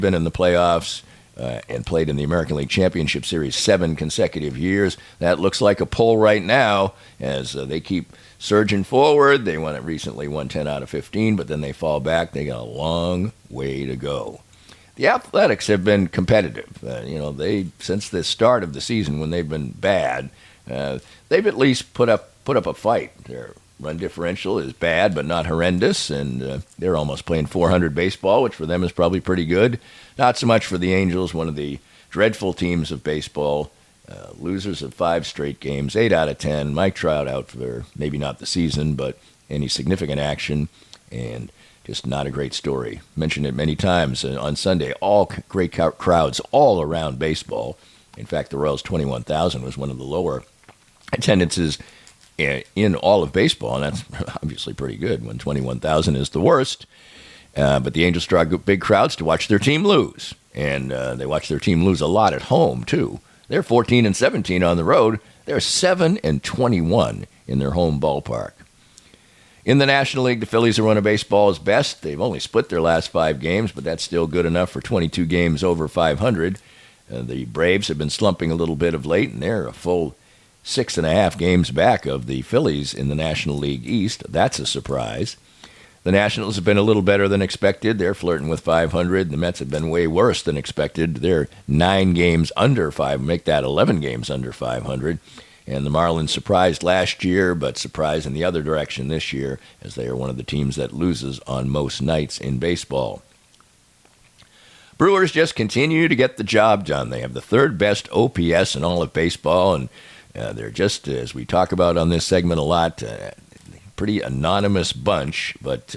been in the playoffs and played in the American League Championship Series 7 consecutive years. That looks like a pull right now as they keep surging forward. They recently won 10 out of 15, but then they fall back. They got a long way to go. The Athletics have been competitive. Since the start of the season when they've been bad, they've at least put up a fight. Their run differential is bad, but not horrendous, and they're almost playing .400 baseball, which for them is probably pretty good. Not so much for the Angels, one of the dreadful teams of baseball. Losers of 5 straight games, 8 out of 10. Mike Trout out for maybe not the season, but any significant action, and just not a great story. Mentioned it many times on Sunday. All great crowds all around baseball. In fact, the Royals' 21,000 was one of the lower attendances in all of baseball, and that's obviously pretty good when 21,000 is the worst. But the Angels draw big crowds to watch their team lose, and they watch their team lose a lot at home, too. They're 14-17 on the road. They're 7-21 in their home ballpark. In the National League, the Phillies are one of baseball's best. They've only split their last 5 games, but that's still good enough for 22 games over 500. The Braves have been slumping a little bit of late, and they're a full 6.5 games back of the Phillies in the National League East. That's a surprise. The Nationals have been a little better than expected. They're flirting with 500. The Mets have been way worse than expected. They're 9 games under 5. Make that 11 games under 500. And the Marlins surprised last year, but surprised in the other direction this year, as they are one of the teams that loses on most nights in baseball. Brewers just continue to get the job done. They have the 3rd best OPS in all of baseball, and they're just, as we talk about on this segment a lot, pretty anonymous bunch, but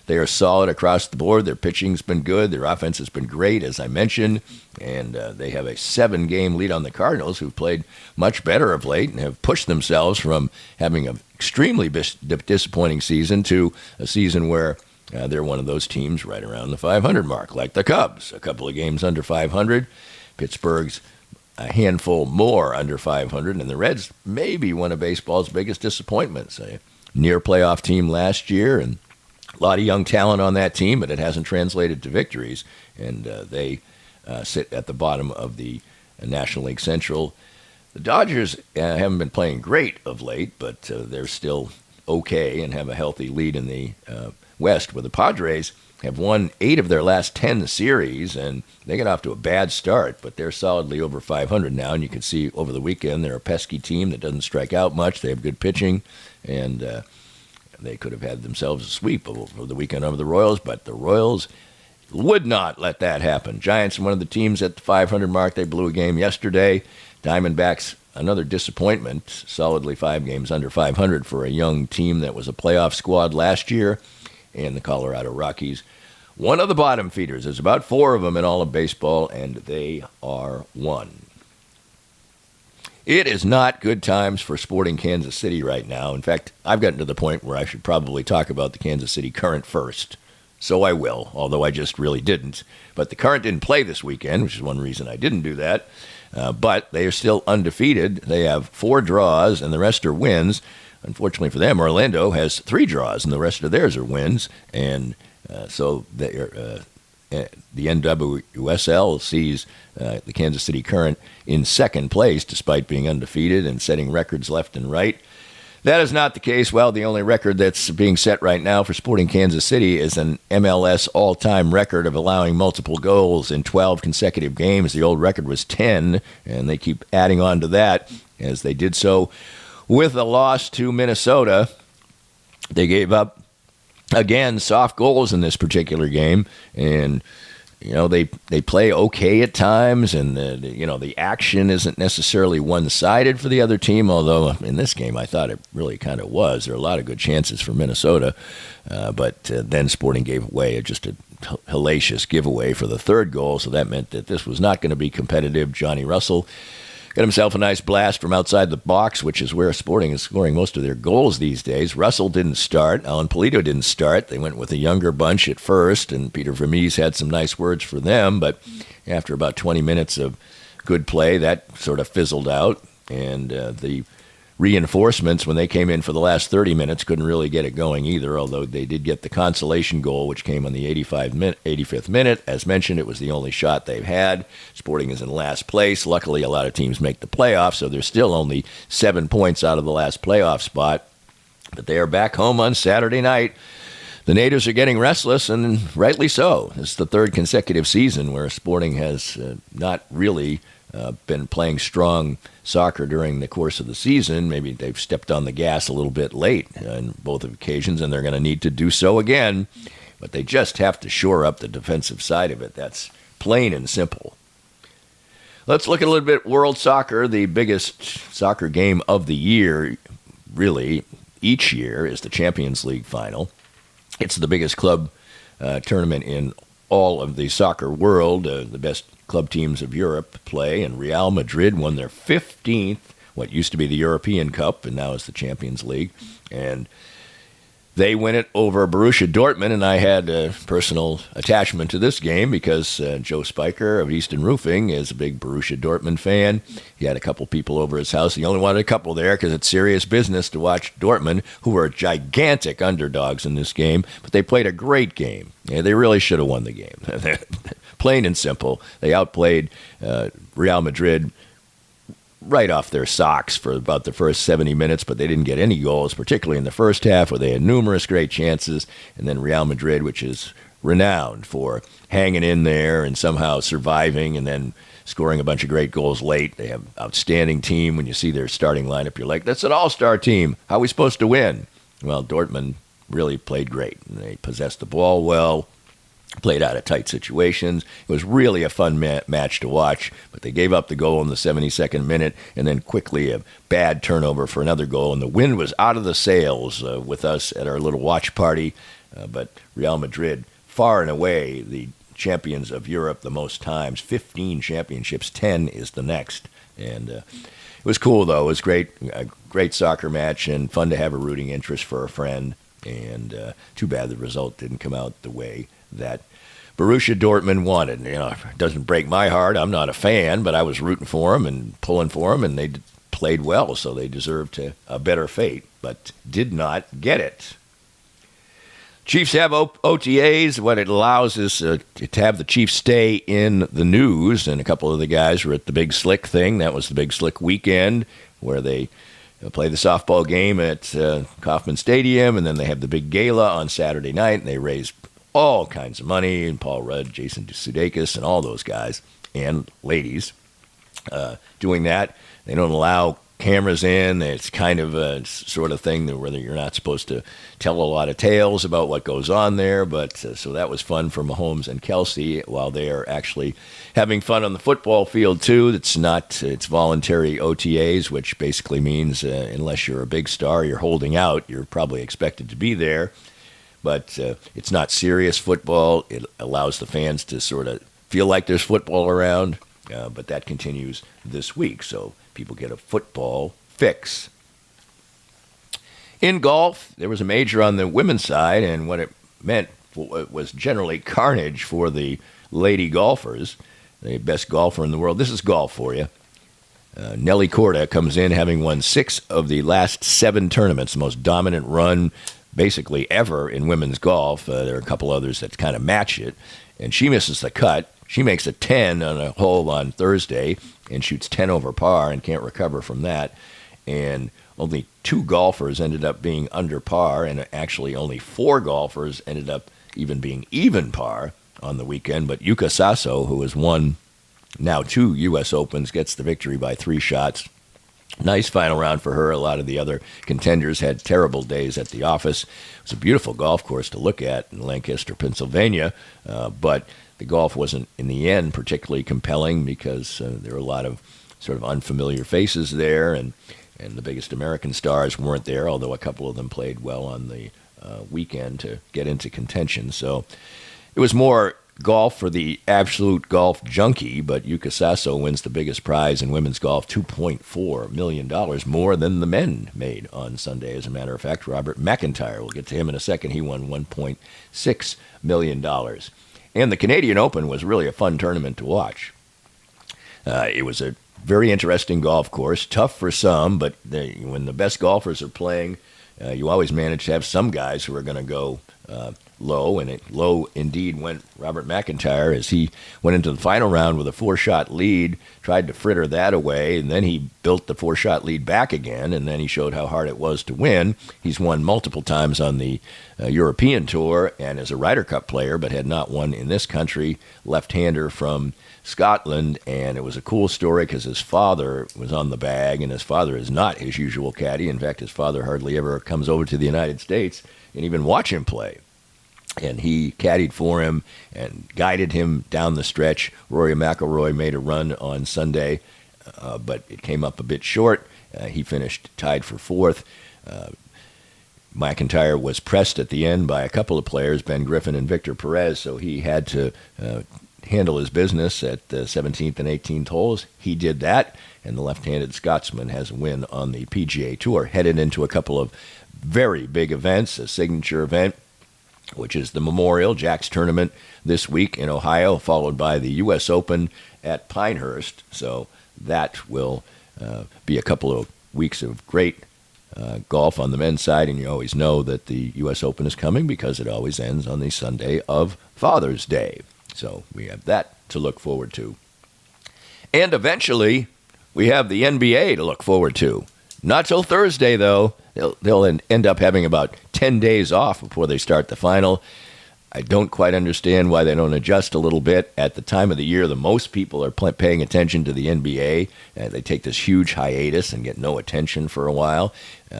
they are solid across the board. Their pitching's been good. Their offense has been great, as I mentioned, and they have a 7-game lead on the Cardinals, who've played much better of late and have pushed themselves from having an extremely disappointing season to a season where they're one of those teams right around the 500 mark, like the Cubs, a couple of games under 500. Pittsburgh's a handful more under 500, and the Reds may be one of baseball's biggest disappointments. A near playoff team last year, and a lot of young talent on that team, but it hasn't translated to victories, and they sit at the bottom of the National League Central. The Dodgers haven't been playing great of late, but they're still okay and have a healthy lead in the West, where the Padres have won 8 of their last 10 series, and they got off to a bad start, but they're solidly over 500 now, and you can see over the weekend they're a pesky team that doesn't strike out much. They have good pitching, and they could have had themselves a sweep over the weekend over the Royals, but the Royals would not let that happen. Giants are one of the teams at the 500 mark. They blew a game yesterday. Diamondbacks, another disappointment, solidly 5 games under 500 for a young team that was a playoff squad last year. And the Colorado Rockies, one of the bottom feeders. There's about 4 of them in all of baseball, and they are 1. It is not good times for Sporting Kansas City right now. In fact, I've gotten to the point where I should probably talk about the Kansas City Current first. So I will, although I just really didn't. But the Current didn't play this weekend, which is one reason I didn't do that. But they are still undefeated. They have 4 draws, and the rest are wins. Unfortunately for them, Orlando has 3 draws, and the rest of theirs are wins. And so the NWSL sees the Kansas City Current in 2nd place, despite being undefeated and setting records left and right. That is not the case. Well, the only record that's being set right now for Sporting Kansas City is an MLS all-time record of allowing multiple goals in 12 consecutive games. The old record was 10, and they keep adding on to that, as they did so with a loss to Minnesota. They gave up, again, soft goals in this particular game, and they play okay at times, and the action isn't necessarily one-sided for the other team, although in this game I thought it really kind of was. There are a lot of good chances for Minnesota, but then Sporting gave away just a hellacious giveaway for the 3rd goal, so that meant that this was not going to be competitive. Johnny Russell got himself a nice blast from outside the box, which is where Sporting is scoring most of their goals these days. Russell didn't start. Alan Polito didn't start. They went with a younger bunch at first, and Peter Vermees had some nice words for them. But after about 20 minutes of good play, that sort of fizzled out, and the reinforcements, when they came in for the last 30 minutes, couldn't really get it going either, although they did get the consolation goal, which came on the 85th minute. As mentioned, it was the only shot they've had. Sporting is in last place. Luckily, a lot of teams make the playoffs, so they're still only 7 points out of the last playoff spot. But they are back home on Saturday night. The natives are getting restless, and rightly so. It's the third consecutive season where Sporting has not really been playing strong soccer during the course of the season. Maybe they've stepped on the gas a little bit late on both occasions, and they're going to need to do so again. But they just have to shore up the defensive side of it. That's plain and simple. Let's look at a little bit world soccer. The biggest soccer game of the year, really, each year is the Champions League final. It's the biggest club tournament in all of the soccer world. The best club teams of Europe play, and Real Madrid won their 15th, what used to be the European Cup, and now is the Champions League. And they win it over Borussia Dortmund, and I had a personal attachment to this game because Joe Spiker of Easton Roofing is a big Borussia Dortmund fan. He had a couple people over his house. He only wanted a couple there because it's serious business to watch Dortmund, who were gigantic underdogs in this game, but they played a great game. Yeah, they really should have won the game. Plain and simple. They outplayed Real Madrid right off their socks for about the first 70 minutes, but they didn't get any goals, particularly in the first half where they had numerous great chances. And then Real Madrid, which is renowned for hanging in there and somehow surviving and then scoring a bunch of great goals late. They have an outstanding team. When you see their starting lineup, you're like, that's an all-star team. How are we supposed to win? Well, Dortmund really played great. They possessed the ball well, played out of tight situations. It was really a fun match to watch, but they gave up the goal in the 72nd minute and then quickly a bad turnover for another goal, and the wind was out of the sails with us at our little watch party. But Real Madrid, far and away the champions of Europe the most times, 15 championships, 10 is the next. And it was cool, though. It was great, a great soccer match and fun to have a rooting interest for a friend. And too bad the result didn't come out the way that Borussia Dortmund wanted. You know, it doesn't break my heart. I'm not a fan, but I was rooting for them and pulling for them, and they played well, so they deserved a better fate, but did not get it. Chiefs have OTAs. What it allows is to have the Chiefs stay in the news, and a couple of the guys were at the Big Slick thing. That was the Big Slick weekend where they play the softball game at Kauffman Stadium, and then they have the big gala on Saturday night, and they raise all kinds of money, and Paul Rudd, Jason Sudeikis, and all those guys and ladies doing that. They don't allow cameras in. It's kind of a sort of thing that where you're not supposed to tell a lot of tales about what goes on there, but so that was fun for Mahomes and Kelsey while they are actually having fun on the football field too. It's voluntary OTAs, which basically means unless you're a big star, you're holding out, you're probably expected to be there. But it's not serious football. It allows the fans to sort of feel like there's football around, but that continues this week, so people get a football fix. In golf, there was a major on the women's side, and what it meant was generally carnage for the lady golfers, the best golfer in the world. This is golf for you. Nelly Korda comes in having won 6 of the last 7 tournaments, the most dominant run basically ever in women's golf. There are a couple others that kind of match it, and she misses the cut. She makes a 10 on a hole on Thursday and shoots 10 over par and can't recover from that. And only 2 golfers ended up being under par, and actually only 4 golfers ended up even being even par on the weekend. But Yuka Saso, who has won now 2 U.S. Opens, gets the victory by 3 shots. Nice final round for her. A lot of the other contenders had terrible days at the office. It was a beautiful golf course to look at in Lancaster, Pennsylvania, but the golf wasn't, in the end, particularly compelling because there were a lot of sort of unfamiliar faces there, and the biggest American stars weren't there, although a couple of them played well on the weekend to get into contention. So it was more golf for the absolute golf junkie, but Yuka Saso wins the biggest prize in women's golf, $2.4 million, more than the men made on Sunday. As a matter of fact, Robert McIntyre, we'll get to him in a second, he won $1.6 million. And the Canadian Open was really a fun tournament to watch. It was a very interesting golf course. Tough for some, but when the best golfers are playing, you always manage to have some guys who are going to go low, and low indeed went Robert McIntyre as he went into the final round with a 4-shot lead, tried to fritter that away, and then he built the 4-shot lead back again, and then he showed how hard it was to win. He's won multiple times on the European Tour and is a Ryder Cup player, but had not won in this country. Left-hander from Scotland, and it was a cool story because his father was on the bag, and his father is not his usual caddy. In fact, his father hardly ever comes over to the United States and even watch him play. And he caddied for him and guided him down the stretch. Rory McIlroy made a run on Sunday, but it came up a bit short. He finished tied for fourth. McIntyre was pressed at the end by a couple of players, Ben Griffin and Victor Perez, so he had to handle his business at the 17th and 18th holes. He did that, and the left-handed Scotsman has a win on the PGA Tour, headed into a couple of very big events, a signature event, which is the Memorial Jack's Tournament this week in Ohio, followed by the U.S. Open at Pinehurst. So that will be a couple of weeks of great golf on the men's side, and you always know that the U.S. Open is coming because it always ends on the Sunday of Father's Day. So we have that to look forward to. And eventually, we have the NBA to look forward to. Not till Thursday, though. They'll end up having about 10 days off before they start the final. I don't quite understand why they don't adjust a little bit. At the time of the year, the most people are paying attention to the NBA. They take this huge hiatus and get no attention for a while.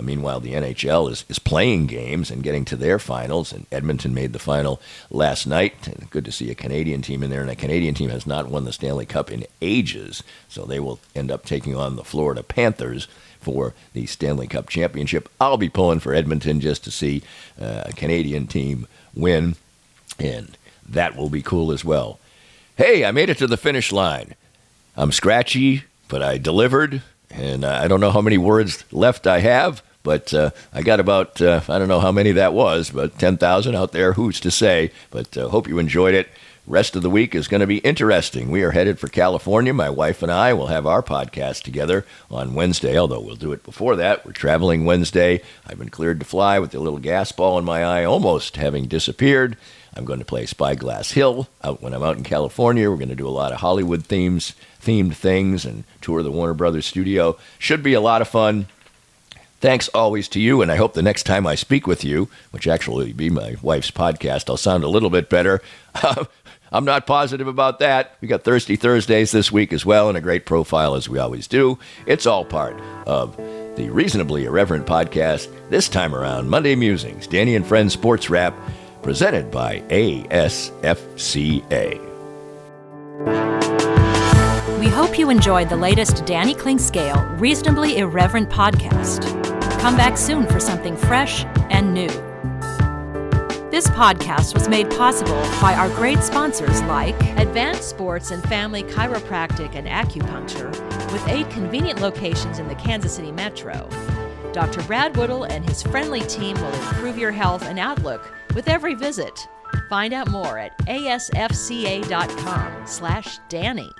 Meanwhile, the NHL is playing games and getting to their finals, and Edmonton made the final last night. Good to see a Canadian team in there, and a Canadian team has not won the Stanley Cup in ages, so they will end up taking on the Florida Panthers for the Stanley Cup championship. I'll be pulling for Edmonton just to see a Canadian team win, and that will be cool as well. Hey, I made it to the finish line. I'm scratchy, but I delivered, and I don't know how many words left I have, but I got about, I don't know how many that was, but 10,000 out there, who's to say, but hope you enjoyed it. Rest of the week is going to be interesting. We are headed for California. My wife and I will have our podcast together on Wednesday, although we'll do it before that. We're traveling Wednesday. I've been cleared to fly with a little gas ball in my eye almost having disappeared. I'm going to play Spyglass Hill when I'm out in California. We're going to do a lot of Hollywood themed things and tour the Warner Brothers studio. Should be a lot of fun. Thanks always to you, and I hope the next time I speak with you, which actually will be my wife's podcast, I'll sound a little bit better. I'm not positive about that. We got Thirsty Thursdays this week as well, and a great profile as we always do. It's all part of the Reasonably Irreverent podcast. This time around, Monday Musings, Danny and Friends Sports Wrap, presented by ASFCA. We hope you enjoyed the latest Danny Klingscale Reasonably Irreverent podcast. Come back soon for something fresh and new. This podcast was made possible by our great sponsors like Advanced Sports and Family Chiropractic and Acupuncture, with 8 convenient locations in the Kansas City metro. Dr. Brad Woodall and his friendly team will improve your health and outlook with every visit. Find out more at asfca.com/Danny.